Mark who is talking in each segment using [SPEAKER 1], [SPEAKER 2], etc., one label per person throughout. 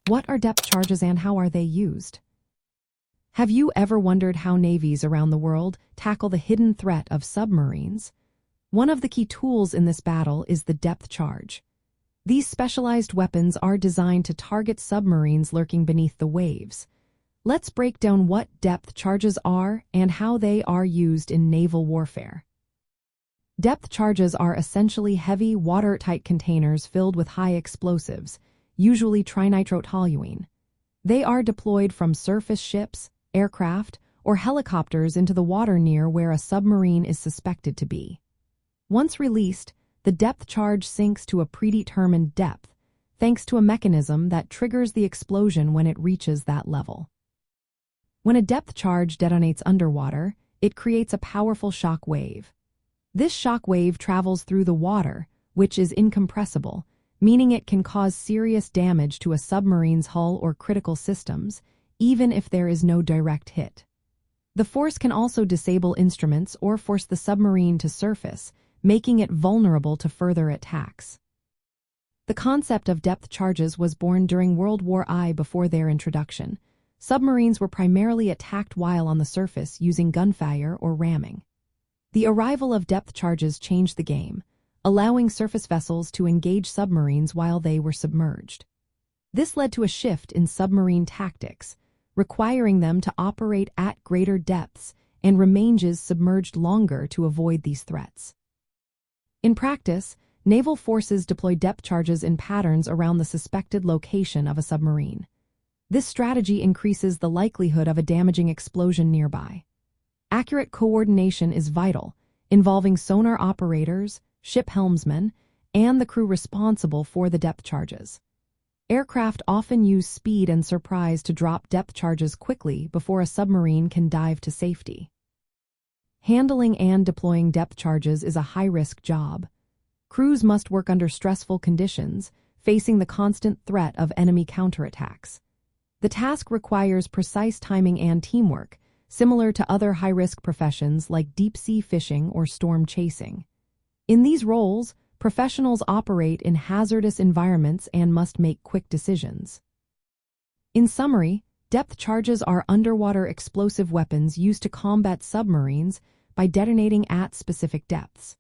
[SPEAKER 1] What are depth charges and how are they used? Have you ever wondered how navies around the world tackle the hidden threat of submarines? One of the key tools in this battle is the depth charge. These specialized weapons are designed to target submarines lurking beneath the waves. Let's break down what depth charges are and how they are used in naval warfare. Depth charges are essentially heavy, watertight containers filled with high explosives, usually trinitrotoluene. They are deployed from surface ships, aircraft, or helicopters into the water near where a submarine is suspected to be. Once released, the depth charge sinks to a predetermined depth, thanks to a mechanism that triggers the explosion when it reaches that level. When a depth charge detonates underwater, it creates a powerful shock wave. This shock wave travels through the water, which is incompressible, meaning it can cause serious damage to a submarine's hull or critical systems, even if there is no direct hit. The force can also disable instruments or force the submarine to surface, making it vulnerable to further attacks. The concept of depth charges was born during World War I before their introduction. Submarines were primarily attacked while on the surface using gunfire or ramming. The arrival of depth charges changed the game, allowing surface vessels to engage submarines while they were submerged. This led to a shift in submarine tactics, requiring them to operate at greater depths and remain submerged longer to avoid these threats. In practice, naval forces deploy depth charges in patterns around the suspected location of a submarine. This strategy increases the likelihood of a damaging explosion nearby. Accurate coordination is vital, involving sonar operators, ship helmsmen, and the crew responsible for the depth charges. Aircraft often use speed and surprise to drop depth charges quickly before a submarine can dive to safety. Handling and deploying depth charges is a high-risk job. Crews must work under stressful conditions, facing the constant threat of enemy counterattacks. The task requires precise timing and teamwork, similar to other high-risk professions like deep-sea fishing or storm chasing. In these roles, professionals operate in hazardous environments and must make quick decisions. In summary, depth charges are underwater explosive weapons used to combat submarines by detonating at specific depths.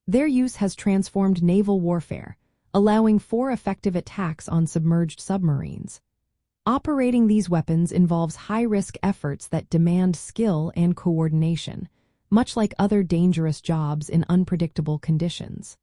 [SPEAKER 1] Their use has transformed naval warfare, allowing for effective attacks on submerged submarines. Operating these weapons involves high-risk efforts that demand skill and coordination, much like other dangerous jobs in unpredictable conditions.